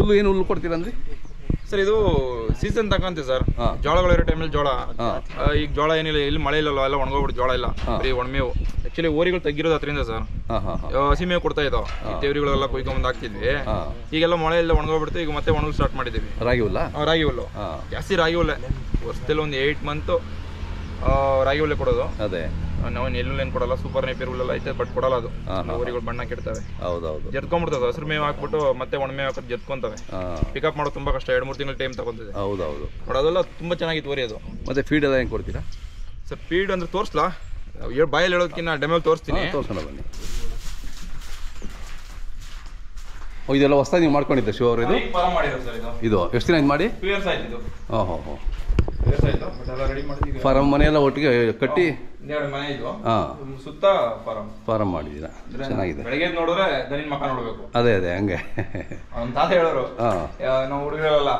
ಹುಲ್ಲು ಏನು ಹುಲ್ಲು ಕೊಡ್ತೀರಾ ಅಂದ್ರೆ ಸರ್ ಇದು ಸೀಸನ್ ತಕ್ಕಂತೆ ಸರ್. ಜೋಳಗಳಿರೋ ಟೈಮಲ್ಲಿ ಜೋಳ, ಈಗ ಜೋಳ ಏನಿಲ್ಲ, ಇಲ್ಲಿ ಮಳೆ ಇಲ್ಲಲ್ಲ, ಎಲ್ಲ ಒಣಗೋಗ್ಬಿಟ್ಟು ಜೋಳ ಇಲ್ಲ, ಬರೀ ಒಣಮೇವು. ಆಕ್ಚುಲಿ ಓರಿಗಳು ತೆಗಿರೋದು ಅದರಿಂದ ಸರ್. ಹಸಿಮೇವು ಕೊಡ್ತಾ ಇದ್ದಾವ, ತೇವರಿಗಳೆಲ್ಲ ಕೊಯ್ಕೊಂಬಂದು ಹಾಕ್ತಿದ್ವಿ. ಈಗೆಲ್ಲ ಮಳೆ ಇಲ್ಲ, ಒಣಗೋಗ್ಬಿಡ್ತು. ಈಗ ಮತ್ತೆ ಒಣಗಲು ಸ್ಟಾರ್ಟ್ ಮಾಡಿದ್ದೀವಿ. ರಾಗಿ ಹುಲ್ಲ? ರಾಗಿ ಹುಲ್ಲು ಜಾಸ್ತಿ, ರಾಗಿ ಹುಲ್ಲೆ ವರ್ಷದಲ್ಲಿ ಒಂದು 8 ಮಂತ್ ರಾಗಿ ಹುಲ್ಲೆ ಕೊಡೋದು. ಅದೇ ನಾವು ಎಳ್ಳು ಏನು ಕೊಡಲ್ಲ, ಸೂಪರ್ ನೇಪಿಯರ್ ಹುಲ್ಲೆಲ್ಲ ಐತೆ, ಬಟ್ ಕೊಡಲ್ಲ ಅದು. ಊರಿಗಳು ಬಣ್ಣ ಕೆಡ್ತವೆ. ಹೌದೌದು, ಜರ್ಕೊಂಡ್ಬಿಡ್ತದೆ. ಹಸಿರು ಮೇವು ಹಾಕ್ಬಿಟ್ಟು ಮತ್ತೆ ಒಣಮೇವು ಹಾಕೋದು ಜರ್ಕೊಂತವೆ. ಪಿಕಪ್ ಮಾಡೋದು ತುಂಬಾ ಕಷ್ಟ, 2-3 ತಿಂಗಳು ಟೈಮ್ ತಗೊಂತಿದೆ. ಹೌದೌದು, ಬಟ್ ಅದೆಲ್ಲ ತುಂಬಾ ಚೆನ್ನಾಗಿತ್ತು ಓರಿ ಅದು. ಮತ್ತೆ ಫೀಡ್ ಎಲ್ಲ ಹೆಂಗೆ ಕೊಡ್ತೀರಾ ಸರ್? ಫೀಡ್ ಅಂದ್ರೆ ತೋರಿಸ್ಲಾ? ಬಾಯಲ್ಲಿ ಹೇಳೋದಕ್ಕಿಂತ ಡೆಮಲ್ ತೋರಿಸ್ತೀನಿ. ತೋರ್ಸೋಣ ಬನ್ನಿ. ಇದೆಲ್ಲ ಹೊಸದಾಗಿ ನೀವು ಮಾಡ್ಕೊಂಡಿದ್ದೆ ಶಿವ ಅವರು? ಇದು ಎಷ್ಟು ದಿನ ಮಾಡಿ? 2 years ಆಯ್ತು. ಫಾರಂ ಮನೆಯೆಲ್ಲ ಒಟ್ಟಿಗೆ ಕಟ್ಟಿ ಮನೆ ಇದು ಸುತ್ತ ಫಾರಂ ಮಾಡಿದ್ದೀರಾ? ಚೆನ್ನಾಗಿದೆ. ಬೆಳಗ್ಗೆ ನೋಡಿದ್ರೆ ದನಿನ್ ಮಕ್ಕ ನೋಡ್ಬೇಕು. ಅದೇ ಅದೇ ಹಂಗೆ ಅವ್ನ ತಾತ ಹೇಳೋರು, ನಾವು ಹುಡುಗರಲ್ಲ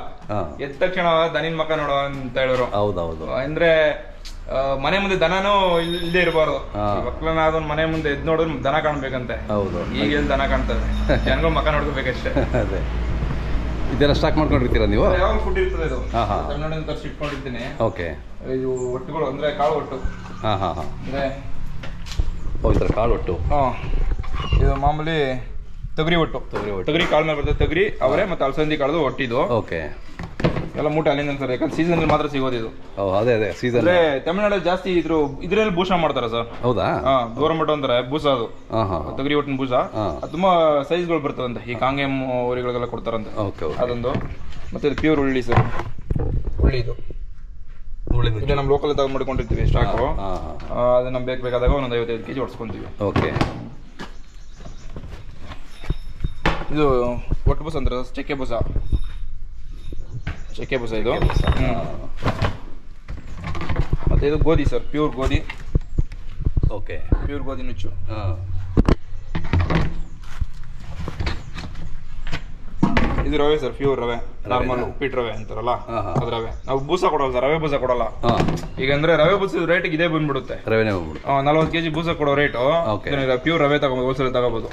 ಎದ್ದ ತಕ್ಷಣ ದನಿನ್ ಮಕ್ಕ ನೋಡೋ ಅಂತ ಹೇಳೋರು. ಹೌದೌದು, ಅಂದ್ರೆ ಮನೆ ಮುಂದೆ ದನನೂ ಇಲ್ಲದೆ ಇರಬಾರ್ದು. ಮಕ್ಕಳನ್ನ ಮನೆ ಮುಂದೆ ಎದ್ ನೋಡಿದ್ರೆ ದನ ಕಾಣ್ಬೇಕಂತೆ. ಹೌದು, ಈಗ ದನ ಕಾಣ್ತದೆ, ಜನಗಳು ಮಕ್ಕ ನೋಡ್ಕೋಬೇಕಷ್ಟೇ. ಅದೇ ಇದೆಲ್ಲ ಸ್ಟಾಕ್ ಮಾಡ್ಕೊಂಡಿರ್ತೀರಾ ನೀವು? ಯಾವಾಗ ಫುಡ್ ಇರ್ತದೆ ಇದು ತಮಿಳ್ನಾಡಿನ ತರಿಸಿ ಇಟ್ಕೊಂಡಿರ್ತೀನಿ. ಓಕೆ, ಇದು ಒಟ್ಟುಗಳು ಅಂದ್ರೆ ಕಾಳು ಒಟ್ಟು. ಅಂದ್ರೆ ಈ ಥರ ಕಾಳು ಒಟ್ಟು. ಇದು ಮಾಮೂಲಿ ತೊಗರಿ ಒಟ್ಟು. ತೊಗರಿ ಕಾಳು ಮೇಲೆ ಬರ್ತದೆ. ತೊಗರಿ, ಅವರೇ ಮತ್ತೆ ಅಲಸಂದಿ ಕಾಳು ಒಟ್ಟಿದ್ದು. ಓಕೆ, ಎಲ್ಲ ಮೂಟೆ ಅಲ್ಲಿಂದ ಸರ್, ಯಾಕಂದ್ರೆ ಸೀಸನ್ ಮಾತ್ರ ಸಿಗೋದು ಇದು. ಅದೇ ಅದೇ ಸೀಸನ್. ಅಂದ್ರೆ ತಮಿಳ್ನಾಡಲ್ಲಿ ಜಾಸ್ತಿ ಇದ್ರಲ್ಲಿ ಬೂಸ ಮಾಡ್ತಾರೆ ಸರ್. ಹೌದಾ? ಗೌರ್ಮೆಂಟ್ ಅಂತಾರೆ ಬೂಸ, ಅದು ತೊಗರಿ ಒಟ್ಟಿನ ಬೂಸ. ಅದು ತುಂಬಾ ಸೈಜ್ಗಳು ಬರ್ತದಂತೆ. ಈ ಕಾಂಗೇಮ್ ಊರಿಗಳಿಗೆಲ್ಲ ಕೊಡ್ತಾರಂತೆ ಅದೊಂದು. ಮತ್ತೆ ಪ್ಯೂರ್ ಉಳ್ಳಿ ಸರ್, ಉಳ್ಳಿ ಇದು ಇಲ್ಲಿ ನಮ್ಮ ಲೋಕಲ್ ತಗೊಂಡ್ ಮಾಡ್ಕೊಂಡಿರ್ತೀವಿ ಸ್ಟಾಕು. ಅದು ನಮ್ಗೆ ಬೇಕಾದಾಗ ಒಂದೊಂದು 55 kg ಹೊಡ್ಸ್ಕೊಂತೀವಿ. ಓಕೆ, ಇದು ಒಟ್ಟು ಬೂಸ ಅಂತಾರೆ, ಚಕ್ಕೆ ಬೂಸ. ಚಕ್ಕೆ ಬೂಸ ಇದು. ಮತ್ತೆ ಇದು ಗೋಧಿ ಸರ್, ಪ್ಯೂರ್ ಗೋಧಿ. ಓಕೆ, ಪ್ಯೂರ್ ಗೋಧಿ ನುಚ್ಚು. ಇದು ರವೆ ಸರ್, ಪ್ಯೂರ್ ರವೆ, ನಾರ್ಮಲ್ ಉಪ್ಪಿಟ್ಟು ರವೆ ಅಂತಾರಲ್ಲ ಅದು ರವೆ. ನಾವು ಬೂಸ ಕೊಡಲ್ಲ ಸರ್, ರವೆ ಬೂಸ ಕೊಡಲ್ಲ. ಈಗ ಅಂದ್ರೆ ರವೆ ಬೂಸ ರೇಟ್ ಇದೇ ಬಂದ್ಬಿಡುತ್ತೆ. 40 kg ಬೂಸ ಕೊಡೋ ರೇಟು ಪ್ಯೂರ್ ರವೆ ತಗೋಬಹುದು, ಹೋಲ್ಸೇಲ್ ತಗೋಬಹುದು.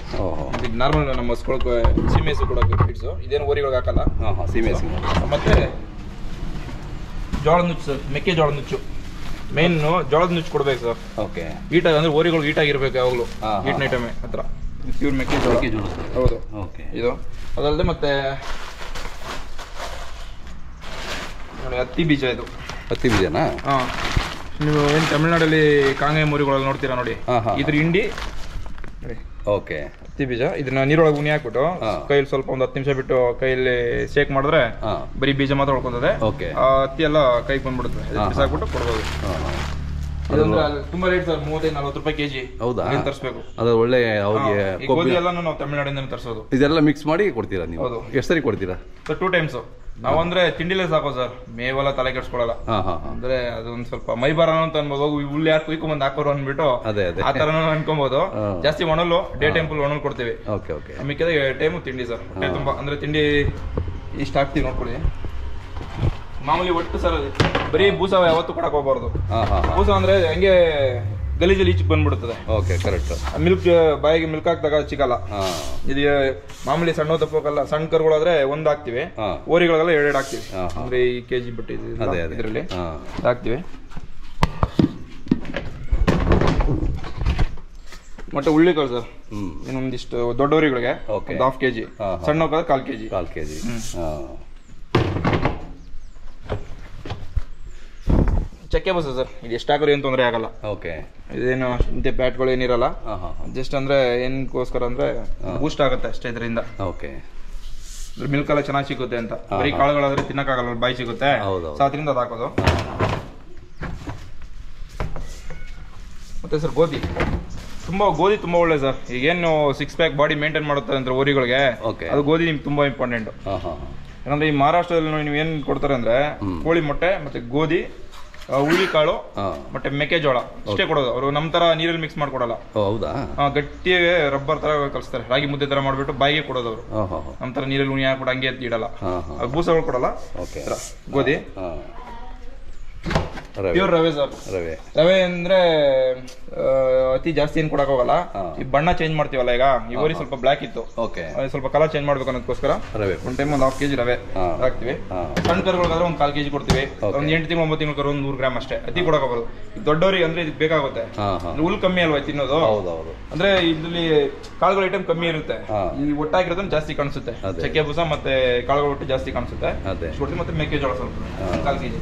ನಾರ್ಮಲ್ ನಮ್ಮ ಹಸ್ಕೊಳಕ್ಕೆ ಸೀಮೆಸು ಕೊಡೋಕೆ ಫೀಡ್ಸ್, ಇದೇನು ಓರಿಗಳಿಗೆ ಹಾಕಲ್ಲ ಸೀಮೆಸು. ಮತ್ತೆ ಜೋಳದ ನುಚ್ಚು ಸರ್, ಮೆಕ್ಕೆಜೋಳದ ನುಚ್ಚು. ಮೇನ್ ಜೋಳದ ನುಚ್ಚು ಕೊಡ್ಬೇಕು ಸರ್. ಓಕೆ, ಈಟಾಗಿ ಅಂದ್ರೆ ಓರಿಗಳು ಈಟಾಗಿರ್ಬೇಕು ಯಾವಾಗಲೂ, ಈಟ್ನ ಐಟಮೇ ಹತ್ರ. ಪ್ಯೂರ್ ಮೆಕ್ಕೆಜೋಳ. ಹೌದು, ಇದು ಅದಲ್ಲದೆ ಮತ್ತೆ ನೋಡಿ ಹತ್ತಿ ಬೀಜ. ಇದು ಹತ್ತಿ ಬೀಜನಾ? ನೀವು ಏನು ತಮಿಳ್ನಾಡಲ್ಲಿ ಕಾಂಗೇಯ ಮುರಿಗಳಲ್ಲಿ ನೋಡ್ತೀರಾ ನೋಡಿ, ಇದ್ರ ಹಿಂಡಿ. ಓಕೆ, ಹತ್ತಿ ಬೀಜ. ಇದನ್ನ ನೀರೊಳಗೆ ಉನಿ ಹಾಕ್ಬಿಟ್ಟು ಕೈಯಲ್ಲಿ ಸ್ವಲ್ಪ ಒಂದು 10 ನಿಮಿಷ ಬಿಟ್ಟು ಕೈಯಲ್ಲಿ ಶೇಕ್ ಮಾಡಿದ್ರೆ ಬರೀ ಬೀಜ ಮಾತ್ರ ಉಳ್ಕೊಂತದೆ. ಹತ್ತಿ ಎಲ್ಲ ಕೈಗೆ ಬಂದ್ಬಿಡುತ್ತೆ. ಬಿಸಾಕ್ಬಿಟ್ಟು ಕೊಡ್ಬೋದು. ತುಂಬಾ ರೇಟ್ ಸರ್, 35-40 ರೂಪಾಯಿ kg. ಹೌದಾ? ತರಿಸಬೇಕು. ಅದು ಒಳ್ಳೆ ಗೋಧಿ ಎಲ್ಲ ನಾವು ತಮಿಳ್ನಾಡಿಂದ ತರಿಸೋದು. ಇದೆಲ್ಲ ಮಿಕ್ಸ್ ಮಾಡಿ ಕೊಡ್ತೀರಾ ನೀವು? ಎಷ್ಟು ಸರಿ ಕೊಡ್ತೀರಾ ಸರ್? 2 times. ನಾವ್ ಅಂದ್ರೆ ತಿಂಡಿಲೇ ಸಾಕೋ ಸರ್, ಮೇವೆಲ್ಲ ತಲೆ ಕೆಡ್ಸ್ಕೊಳಲ್ಲ. ಅಂದ್ರೆ ಅದೊಂದ್ ಸ್ವಲ್ಪ ಮೈ ಬರೋಣ ಅಂತ ಅನ್ಬೋದು, ಹುಲ್ಲು ಯಾರು ಕುಯ್ಕೊಂಬಂದ್ ಹಾಕೋರು ಅಂದ್ಬಿಟ್ಟು ಆ ತರನೂ ಅನ್ಕೊಬಹುದು. ಜಾಸ್ತಿ ಒಣಲು ಡೇ ಟೈಮ್ ಫುಲ್ ಒಣಲ್ ಕೊಡ್ತೀವಿ. ಮಿಕ್ಕಿದ ಟೈಮು ತಿಂಡಿ ಸರ್. ತುಂಬಾ ಅಂದ್ರೆ ತಿಂಡಿ ಇಷ್ಟ ಹಾಕ್ತಿವಿ ನೋಡ್ಕೊಳ್ಳಿ. ಮಾಮೂಲಿ ಒಟ್ಟು ಸರ್ ಬರೀ ಬೂಸ ಯಾವತ್ತು ಕೊಡಕ್ ಹೋಗ್ಬಾರ್ದು. ಬೂಸ ಅಂದ್ರೆ ಹಂಗೆ ಗಲೀಜಲ್ಲಿ ಈಚೆಗೆ ಬಂದ್ಬಿಡುತ್ತದೆ. Okay, correct. ಮಿಲ್ಕ್ ಬಾಯಿಗೆ ಮಿಲ್ಕ್ ಹಾಕಿದಾಗ ಚಿಕ್ಕಲ್ಲ. ಇದು ಮಾಮೂಲಿ ಸಣ್ಣ ತಪ್ಪಲ್ಲ. ಸಣ್ಣ ಕರುಗಳಾದ್ರೆ 1 ಹಾಕ್ತಿವಿ, ಓರಿಗಳಿಗೆಲ್ಲ 2 ಹಾಕ್ತಿವಿ. ಅಂದ್ರೆ ಈ kg ಬಿಟ್ಟು ಇದರಲ್ಲಿ ಹಾಕ್ತಿವಿ. ಮತ್ತೆ ಉಳ್ಳಿಕಾಳು ಸರ್, ಇನ್ನೊಂದಿಷ್ಟು ದೊಡ್ಡ ಓರಿಗಳಿಗೆ 1/2 kg, ಸಣ್ಣ 1/4 kg. ಚಕ್ಕೆ ಬಸ್ ಸರ್, ಇದು ಎಷ್ಟಾದ್ರೂ ಏನು ತೊಂದರೆ ಆಗಲ್ಲ. ಓಕೆ, ಇದೇನು ಇಂತೆ ಬ್ಯಾಟ್ಗಳು ಏನಿರಲ್ಲ. ಜಸ್ಟ್ ಅಂದ್ರೆ ಏನಕ್ಕೋಸ್ಕರ ಅಂದ್ರೆ ಬೂಸ್ಟ್ ಆಗುತ್ತೆ ಅಷ್ಟೇ ಇದರಿಂದ. ಓಕೆ, ಮಿಲ್ಕ್ ಎಲ್ಲ ಚೆನ್ನಾಗಿ ಸಿಗುತ್ತೆ ಅಂತ. ಬರೀ ಕಾಳುಗಳಾದ್ರೆ ತಿನ್ನಕ್ಕಾಗಲ್ಲ, ಬಾಯಿ ಸಿಗುತ್ತೆ, ಸಾತ್ರಿಂದ ಅದು ಹಾಕೋದು. ಮತ್ತೆ ಸರ್ ಗೋಧಿ ತುಂಬಾ ಒಳ್ಳೆ ಸರ್. ಈಗೇನು 6 ಪ್ಯಾಕ್ ಬಾಡಿ ಮೇಂಟೈನ್ ಮಾಡುತ್ತೆ ಅಂದ್ರೆ ಓರಿಗಳಿಗೆ, ಅದು ಗೋಧಿ ನಿಮ್ಗೆ ತುಂಬಾ ಇಂಪಾರ್ಟೆಂಟ್. ಯಾಕಂದ್ರೆ ಈ ಮಹಾರಾಷ್ಟ್ರದಲ್ಲಿ ನೀವು ಏನ್ ಕೊಡ್ತಾರೆ ಅಂದ್ರೆ ಕೋಳಿ ಮೊಟ್ಟೆ ಮತ್ತೆ ಗೋಧಿ, ಹುಳ್ಳಿಕಾಳು ಮತ್ತೆ ಮೆಕ್ಕೆಜೋಳ ಇಷ್ಟೇ ಕೊಡೋದು. ಅವರು ನಮ್ ತರ ನೀರಲ್ಲಿ ಮಿಕ್ಸ್ ಮಾಡ್ಕೊಡಲ್ಲ. ಹೌದಾ? ಗಟ್ಟಿಯಾಗಿ ರಬ್ಬರ್ ತರ ಕಲಿಸ್ತಾರೆ, ರಾಗಿ ಮುದ್ದೆ ತರ ಮಾಡ್ಬಿಟ್ಟು ಬಾಯಿಗೆ ಕೊಡೋದು ಅವರು. ನಮ್ ತರ ನೀರಲ್ಲಿ ಉಣಿ ಹಾಕ್ಬಿಟ್ಟು ಹಂಗೆ ಇಡಲ್ಲ. ಬೂಸಗಳು ಕೊಡಲ್ಲ. ಗೋಧಿ ಪ್ಯೂರ್ ರವೆ ಸರ್. ರವೆ ಅಂದ್ರೆ ಅತಿ ಜಾಸ್ತಿ ಏನ್ ಕೊಡಕ್ ಹೋಗಲ್ಲ. ಈ ಬಣ್ಣ ಚೇಂಜ್ ಮಾಡ್ತೀವಲ್ಲ, ಈಗ ಇವರಿ ಸ್ವಲ್ಪ ಬ್ಲಾಕ್ ಇತ್ತು, ಸ್ವಲ್ಪ ಕಲರ್ ಚೇಂಜ್ ಮಾಡ್ಬೇಕು ಅನ್ನೋದಕ್ಕೋಸ್ಕರ ಒಂದ್ ಟೈಮ್ ಒಂದು 1/2 kg ರವೆ ಹಾಕ್ತಿವಿ. ಸಣ್ಣ ಕರುಗಳಿಗಾದ್ರೆ ಒಂದು 1/4 kg ಕೊಡ್ತೀವಿ. ಒಂದ್ 8 ತಿಂಗಳು 9 ತಿಂಗಳು ಕರು ಒಂದು 100 ಗ್ರಾಮ್ ಅಷ್ಟೇ, ಅತಿ ಕೊಡಕ್ ಹೋಗೋದು. ದೊಡ್ಡವರಿಗೆ ಅಂದ್ರೆ ಇದಕ್ಕೆ ಬೇಕಾಗುತ್ತೆ, ಹುಲ್ ಕಮ್ಮಿ ಅಲ್ವಾ ತಿನ್ನೋದು, ಅಂದ್ರೆ ಇದ್ರಲ್ಲಿ ಕಾಳುಗಳ ಐಟಮ್ ಕಮ್ಮಿ ಇರುತ್ತೆ, ಇಲ್ಲಿ ಒಟ್ಟಾಗಿರೋದನ್ನ ಜಾಸ್ತಿ ಕಾಣಿಸುತ್ತೆ. ಚಕ್ಕೆ ಬೂಸ ಮತ್ತೆ ಕಾಳುಗಳ ಒಟ್ಟು ಜಾಸ್ತಿ ಕಾಣಿಸುತ್ತೆ. ಮತ್ತೆ ಮೆಕ್ಕೆಜೋಳ ಸ್ವಲ್ಪ 1/4 kg.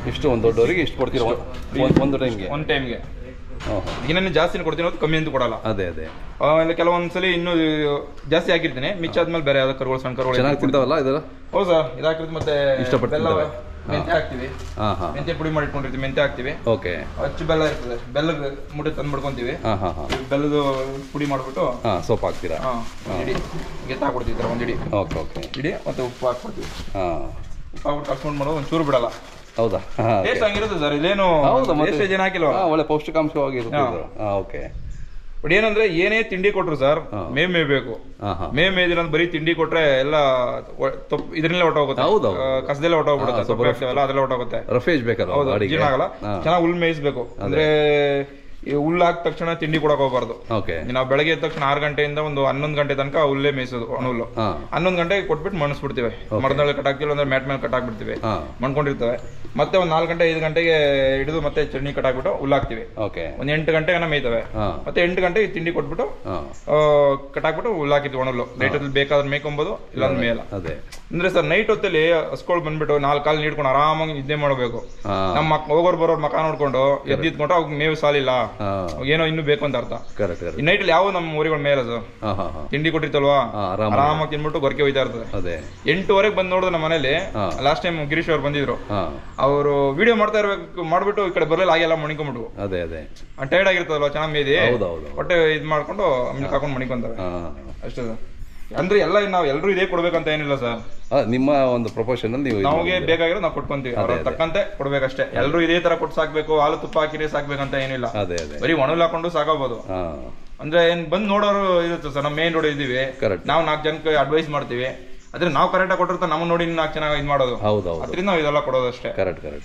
ಇಷ್ಟು ಒಂದು ದೊಡ್ಡವರಿಗೆ ಇಷ್ಟು ಕೊಡ್ತೀರ ಒಂದು ಟೈಮ್ಗೆ? ಇನ್ನೇನು ಜಾಸ್ತಿ ಕೊಡ್ತೀನಿ, ಕಮ್ಮಿ ಅಂತ ಕೊಡಲ್ಲ. ಅದೇ ಕೆಲವೊಂದ್ಸಲಿ ಇನ್ನೂ ಜಾಸ್ತಿ ಹಾಕಿರ್ತೀನಿ, ಮಿಚ್ಚಾದ್ಮೇಲೆ ಬೇರೆ ಯಾವ್ದು ಕರುಗಳು, ಸಣ್ಣ ಕರುಗಳು ಚೆನ್ನಾಗಿ ತಿಂತಾವಲ್ಲ ಇದೆಲ್ಲ. ಹೌದು ಸರ್, ಇದಾಕಿರ್ತೀವಿ. ಮತ್ತೆ ಬೆಲ್ಲ ಮೆಂತೆ ಹಾಕ್ತಿವಿ, ಮೆಂತೆ ಪುಡಿ ಮಾಡಿ ಇಟ್ಕೊಂಡಿರ್ತೀವಿ, ಮೆಂತೆ ಹಾಕ್ತಿವಿ. ಅಚ್ಚು ಬೆಲ್ಲ ಇರ್ತದೆ, ಬೆಲ್ಲದ ಮುಟ್ಟೆ ತಂದು ಮಾಡ್ಕೊಂತೀವಿ. ಬೆಲ್ಲದ ಪುಡಿ ಮಾಡ್ಬಿಟ್ಟು ಸೊಪ್ಪು ಹಾಕ್ತೀರಾ? ಇಡಿ ಗೆತ್ತ ಹಾಕ್ಬಿಡ್ತೀವಿ, ಒಂದ್ ಇಡಿ ಇಡಿ ಮತ್ತೆ ಉಪ್ಪು ಹಾಕ್ಬಿಡ್ತೀವಿ. ಉಪ್ಪು ಹಾಕ್ಬಿಟ್ಟು ಕಲ್ಸ್ಕೊಂಡು ಮಾಡೋದು, ಒಂಚೂರು ಬಿಡಲ್ಲ. ಹೌದಾ? ಟೇಸ್ಟ್ ಹಂಗಿರುತ್ತೆ ಸರ್, ಇದೇನು ವೇಸ್ಟೇಜ್ ಏನು ಹಾಕಿಲ್ವ, ಒಳ್ಳೆ ಪೌಷ್ಟಿಕಾಂಶವಾಗಿರುತ್ತೆ. ಬಟ್ ಏನಂದ್ರೆ ಏನೇ ತಿಂಡಿ ಕೊಟ್ರು ಸರ್, ಮೇಯ್ಬೇಕು. ಮೇಯ್ದಿಲ್ಲ ಬರೀ ತಿಂಡಿ ಕೊಟ್ರೆ ಎಲ್ಲ ಇದನ್ನೆಲ್ಲ ಹೊಟ್ಟೋಗುತ್ತೆ, ಕಸದೆಲ್ಲ ಹೊಟ್ಟೋಗ್ಬಿಡುತ್ತೆ, ಅದೆಲ್ಲ ಹೊಟ್ಟೋಗುತ್ತೆ. ರಫೇಜ್ ಬೇಕಲ್ಲ, ಹೌದು, ಜೀರ್ಣ ಆಗಲ್ಲ. ಚೆನ್ನಾಗಿ ಹುಲ್ ಮೇಯಿಸ್ಬೇಕು. ಅಂದ್ರೆ ಹುಲ್ಲು ಹಾಕಿದ ತಕ್ಷಣ ತಿಂಡಿ ಕೊಡಕ್ ಹೋಗ್ಬಾರ್ದು. ನಾವು ಬೆಳಗ್ಗೆ ಎದ್ದ ತಕ್ಷಣ 6 ಗಂಟೆಯಿಂದ ಒಂದು 11 ಗಂಟೆ ತನಕ ಹುಲ್ಲೇ ಮೇಯಿಸೋದು, ಒಣಹುಲ್ಲು. 11 ಗಂಟೆಗೆ ಕೊಟ್ಬಿಟ್ಟು ಮಣಿಸ್ಬಿಡ್ತೀವಿ, ಮರದಲ್ಲಿ ಕಟ್ಟಾಕ್ತಿಲ್ಲ ಅಂದ್ರೆ ಮ್ಯಾಟ್ ಮೇಲೆ ಕಟ್ಟಾಕ್ಬಿಡ್ತೀವಿ, ಮಣ್ಕೊಂಡಿರ್ತವೆ. ಮತ್ತೆ ಒಂದು 4 ಗಂಟೆ 5 ಗಂಟೆಗೆ ಹಿಡಿದು ಮತ್ತೆ ಚಟ್ನಿ ಕಟ್ಟಾಕ್ಬಿಟ್ಟು ಹುಲ್ಲಾಕ್ತಿವಿ. ಒಂದು 8 ಗಂಟೆಗೆ ಮೇಯ್ತವೆ. ಮತ್ತೆ 8 ಗಂಟೆಗೆ ತಿಂಡಿ ಕೊಟ್ಬಿಟ್ಟು ಕಟ್ಟಾಕ್ಬಿಟ್ಟು ಹುಲ್ಲಾಕಿದ್ವಿ, ಒಣಹುಲ್ಲು. ನೈಟ್ ಹೊತ್ತಲ್ಲಿ ಬೇಕಾದ್ರೆ ಮೇಯ್ಕೊಬಹುದು, ಇಲ್ಲ ಮೇಯಲ್ಲ. ಅಂದ್ರೆ ಸರ್ ನೈಟ್ ಹೊತ್ತಲ್ಲಿ ಹಸ್ಕೊಳ್ ಬಂದ್ಬಿಟ್ಟು 4 ಕಾಲು ನೀಡ್ಕೊಂಡು ಆರಾಮಾಗಿ ನಿದ್ದೆ ಮಾಡಬೇಕು. ನಮ್ಮ ಹೋಗೋರು ಬರೋರು ಮಕ ನೋಡ್ಕೊಂಡು ಎದ್ದಿದ್ಕೊಂಡು ಅವ್ ಮೇವು ಸಾಲಿಲ್ಲ, ಏನೋ ಇನ್ನು ಬೇಕು ಅಂತ ಅರ್ಥ. ನೈಟ್ ಅಲ್ಲಿ ಯಾವ ನಮ್ಮ ಊರಿಗಳ ಮೇಲೆ ತಿಂಡಿ ಕೊಟ್ಟಿರ್ತಲ್ವಾ, ಆರಾಮಾಗಿ ತಿನ್ಬಿಟ್ಟು ಗೊರಕೆ ಹೋಯ್ತಾ ಇರ್ತದೆ. 8:00 ಬಂದ್ ನೋಡಿದ್ರೆ ನಮ್ಮ ಮನೇಲಿ ಲಾಸ್ಟ್ ಟೈಮ್ ಗಿರೀಶ್ ಅವ್ರು ಬಂದಿದ್ರು, ಅವರು ವಿಡಿಯೋ ಮಾಡ್ಬಿಟ್ಟು ಈ ಕಡೆ ಬರಲಿಲ್ಲ, ಆಗೆಲ್ಲ ಮಣಿಕೊಂಡ್ಬಿಟ್ಟು. ಟೈರ್ಡ್ ಆಗಿರ್ತದಲ್ವಾ, ಚೆನ್ನಾಗಿ ಮೇದಿ ಹೊಟ್ಟೆ ಇದ್ ಮಾಡ್ಕೊಂಡು ಹಾಕೊಂಡು ಮಣಿಕೊಂತವೆ ಅಷ್ಟೇ ಸರ್. ಅಂದ್ರೆ ಎಲ್ಲ ನಾವು ಎಲ್ಲರೂ ಇದೇ ಕೊಡ್ಬೇಕಂತ ಏನಿಲ್ಲ ಸರ್, ನಿಮ್ಮ ಒಂದು ಪ್ರೊಫೆಷನ್ ಅಲ್ಲಿ ನಮಗೆ ಬೇಕಾಗಿರೋ ನಾವು ಕೊಟ್ಕೊಂತೀವಿ, ಅವ್ರ ತಕ್ಕಂತೆ ಕೊಡ್ಬೇಕಷ್ಟೇ. ಎಲ್ಲರೂ ಇದೇ ತರ ಕೊಟ್ಟು ಸಾಕ್ಬೇಕು, ಹಾಲು ತುಪ್ಪ ಹಾಕಿರೇ ಸಾಕ್ಬೇಕಂತ ಏನಿಲ್ಲ, ಬರೀ ಒಣಲ್ ಹಾಕೊಂಡು ಸಾಕಬಹುದು. ಅಂದ್ರೆ ಏನ್ ಬಂದ್ ನೋಡೋರು ಇರುತ್ತೆ ಸರ್, ನಮ್ಮ ಮೇನ್ ರೋಡ್ ಇದೀವಿ, ನಾವು 4 ಜನಕ್ಕೆ ಅಡ್ವೈಸ್ ಮಾಡ್ತೀವಿ. ಆದ್ರೆ ನಾವು ಕರೆಕ್ಟ್ ಆಗಿ ಕೊಟ್ಟಿರ್ತ ನಮ್ಮ ನೋಡಿ 4 ಚೆನ್ನಾಗಿ ಇದ್ ಮಾಡೋದು, ಅದ್ರಿಂದ ನಾವು ಇದೆಲ್ಲ ಕೊಡೋದಷ್ಟೇ.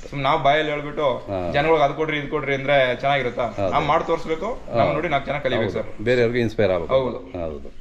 ಸುಮ್ಮನೆ ನಾವು ಬಾಯಲ್ಲಿ ಹೇಳ್ಬಿಟ್ಟು ಜನಗಳಿಗೆ ಅದ್ ಕೊಡ್ರಿ ಇದ್ ಕೊಡ್ರಿ ಅಂದ್ರೆ ಚೆನ್ನಾಗಿರುತ್ತಾ? ನಾವು ಮಾಡಿ ತೋರಿಸ್ಬೇಕು, ನಾವು ನೋಡಿ 4 ಜನ ಕಲಿಬೇಕು ಸರ್, ಬೇರೆಯವ್ರಿಗೆ ಇನ್ಸ್ಪೈರ್ ಆಗಬೇಕು. ಹೌದು.